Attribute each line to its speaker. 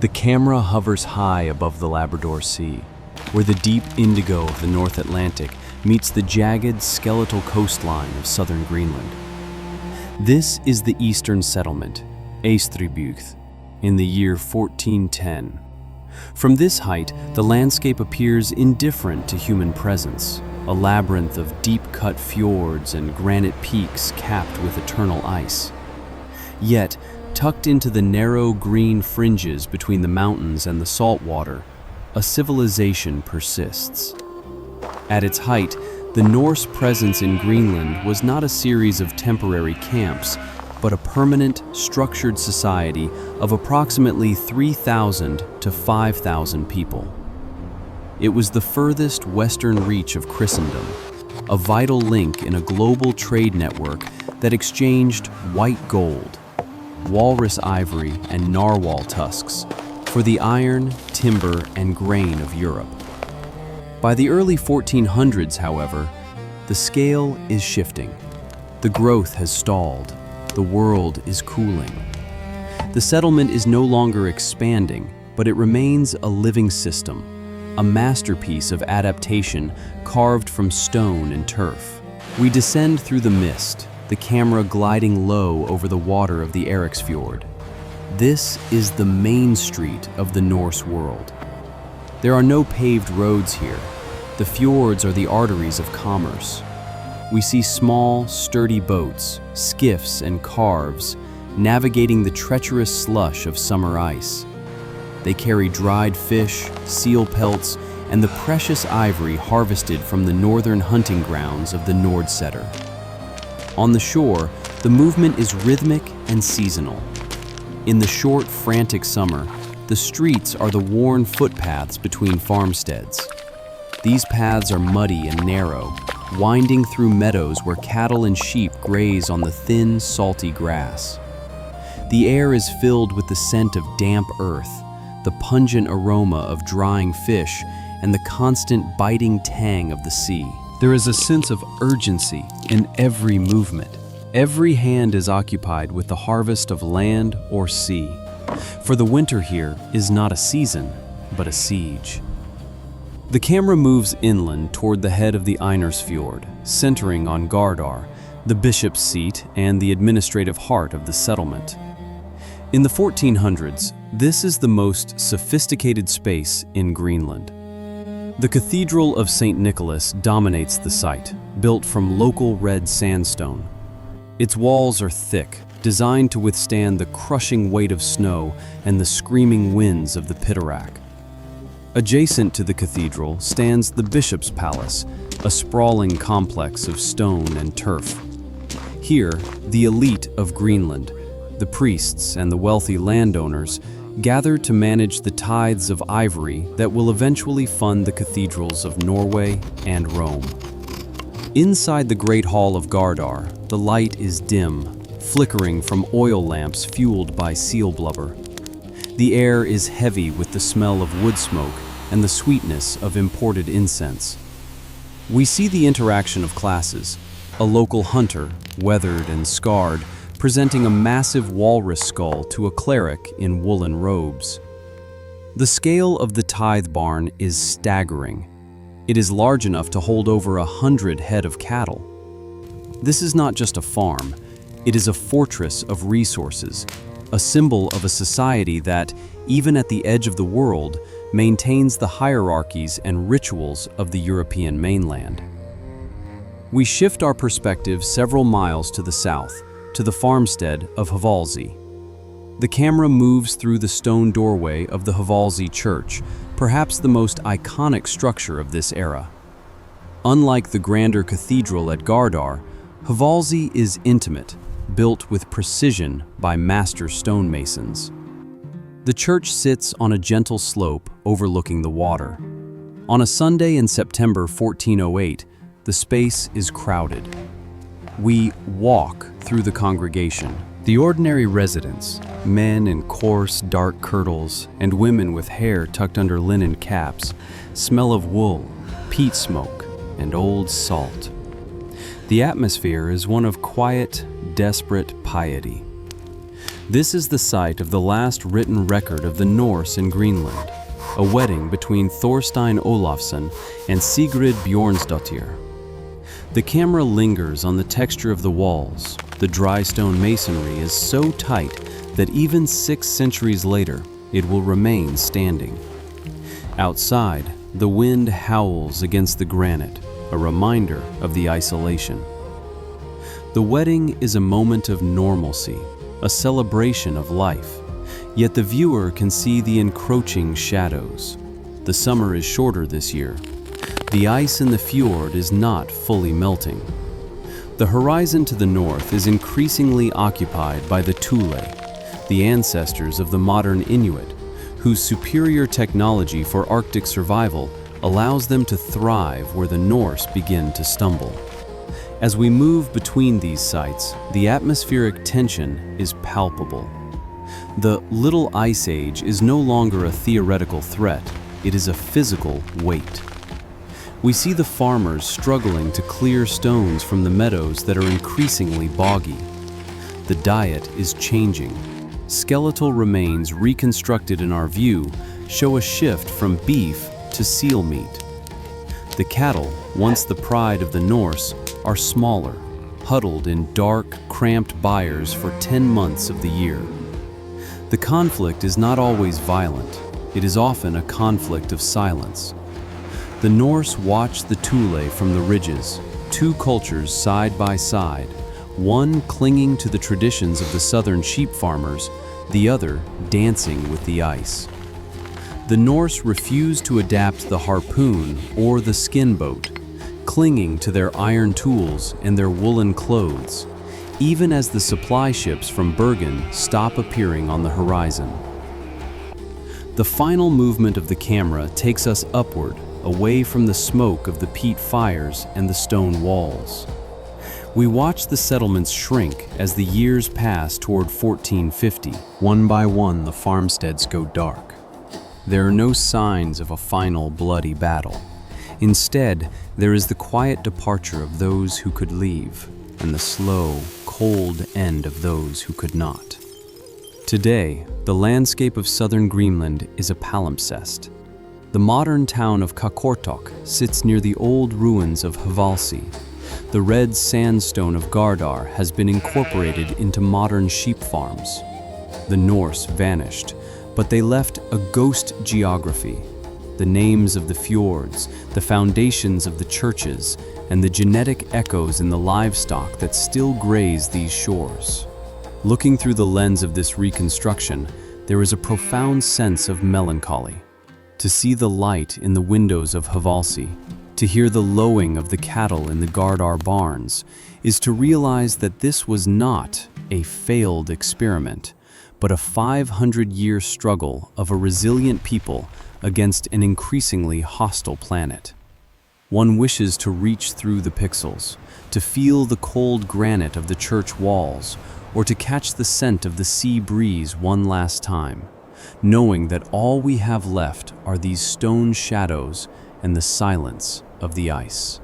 Speaker 1: The camera hovers high above the Labrador Sea, where the deep indigo of the North Atlantic meets the jagged, skeletal coastline of southern Greenland. This is the Eastern Settlement, Eystribyggð, in the year 1410. From this height, the landscape appears indifferent to human presence, a labyrinth of deep-cut fjords and granite peaks capped with eternal ice. Yet, tucked into the narrow green fringes between the mountains and the salt water, a civilization persists. At its height, the Norse presence in Greenland was not a series of temporary camps, but a permanent, structured society of approximately 3,000 to 5,000 people. It was the furthest western reach of Christendom, a vital link in a global trade network that exchanged white gold, walrus ivory, and narwhal tusks for the iron, timber, and grain of Europe. By the early 1400s, however, the scale is shifting. The growth has stalled. The world is cooling. The settlement is no longer expanding, but it remains a living system, a masterpiece of adaptation carved from stone and turf. We descend through the mist, the camera gliding low over the water of the Eriksfjord. This is the main street of the Norse world. There are no paved roads here. The fjords are the arteries of commerce. We see small, sturdy boats, skiffs and carves, navigating the treacherous slush of summer ice. They carry dried fish, seal pelts, and the precious ivory harvested from the northern hunting grounds of the Nordsetter. On the shore, the movement is rhythmic and seasonal. In the short, frantic summer, the streets are the worn footpaths between farmsteads. These paths are muddy and narrow, winding through meadows where cattle and sheep graze on the thin, salty grass. The air is filled with the scent of damp earth, the pungent aroma of drying fish, and the constant biting tang of the sea. There is a sense of urgency in every movement. Every hand is occupied with the harvest of land or sea. For the winter here is not a season, but a siege. The camera moves inland toward the head of the Eystrijord, centering on Gardar, the bishop's seat and the administrative heart of the settlement. In the 1400s, this is the most sophisticated space in Greenland. The Cathedral of St. Nicholas dominates the site, built from local red sandstone. Its walls are thick, designed to withstand the crushing weight of snow and the screaming winds of the Pittorak. Adjacent to the cathedral stands the Bishop's Palace, a sprawling complex of stone and turf. Here, the elite of Greenland, the priests and the wealthy landowners, gather to manage the tithes of ivory that will eventually fund the cathedrals of Norway and Rome. Inside the Great Hall of Gardar, the light is dim, flickering from oil lamps fueled by seal blubber. The air is heavy with the smell of wood smoke and the sweetness of imported incense. We see the interaction of classes, a local hunter, weathered and scarred, presenting a massive walrus skull to a cleric in woolen robes. The scale of the tithe barn is staggering. It is large enough to hold over 100 head of cattle. This is not just a farm, it is a fortress of resources, a symbol of a society that, even at the edge of the world, maintains the hierarchies and rituals of the European mainland. We shift our perspective several miles to the south, to the farmstead of Hvalsey. The camera moves through the stone doorway of the Hvalsey Church, perhaps the most iconic structure of this era. Unlike the grander cathedral at Gardar, Hvalsey is intimate, built with precision by master stonemasons. The church sits on a gentle slope overlooking the water. On a Sunday in September 1408, the space is crowded. We walk through the congregation. The ordinary residents, men in coarse, dark kirtles and women with hair tucked under linen caps, smell of wool, peat smoke, and old salt. The atmosphere is one of quiet, desperate piety. This is the site of the last written record of the Norse in Greenland, a wedding between Thorstein Olafsson and Sigrid Bjornsdottir. The camera lingers on the texture of the walls. The dry stone masonry is so tight that even 6 centuries later, it will remain standing. Outside, the wind howls against the granite, a reminder of the isolation. The wedding is a moment of normalcy, a celebration of life, yet the viewer can see the encroaching shadows. The summer is shorter this year. The ice in the fjord is not fully melting. The horizon to the north is increasingly occupied by the Thule, the ancestors of the modern Inuit, whose superior technology for Arctic survival allows them to thrive where the Norse begin to stumble. As we move between these sites, the atmospheric tension is palpable. The Little Ice Age is no longer a theoretical threat, it is a physical weight. We see the farmers struggling to clear stones from the meadows that are increasingly boggy. The diet is changing. Skeletal remains reconstructed in our view show a shift from beef to seal meat. The cattle, once the pride of the Norse, are smaller, huddled in dark, cramped byres for 10 months of the year. The conflict is not always violent. It is often a conflict of silence. The Norse watched the Thule from the ridges, 2 cultures side by side, one clinging to the traditions of the southern sheep farmers, the other dancing with the ice. The Norse refused to adapt the harpoon or the skin boat, clinging to their iron tools and their woolen clothes, even as the supply ships from Bergen stop appearing on the horizon. The final movement of the camera takes us upward, away from the smoke of the peat fires and the stone walls. We watch the settlements shrink as the years pass toward 1450. One by one, the farmsteads go dark. There are no signs of a final bloody battle. Instead, there is the quiet departure of those who could leave, and the slow, cold end of those who could not. Today, the landscape of southern Greenland is a palimpsest. The modern town of Qaqortoq sits near the old ruins of Hvalsey. The red sandstone of Gardar has been incorporated into modern sheep farms. The Norse vanished, but they left a ghost geography. The names of the fjords, the foundations of the churches, and the genetic echoes in the livestock that still graze these shores. Looking through the lens of this reconstruction, there is a profound sense of melancholy. To see the light in the windows of Hvalsey, to hear the lowing of the cattle in the Gardar barns, is to realize that this was not a failed experiment, but a 500-year struggle of a resilient people against an increasingly hostile planet. One wishes to reach through the pixels, to feel the cold granite of the church walls, or to catch the scent of the sea breeze one last time, knowing that all we have left are these stone shadows and the silence of the ice.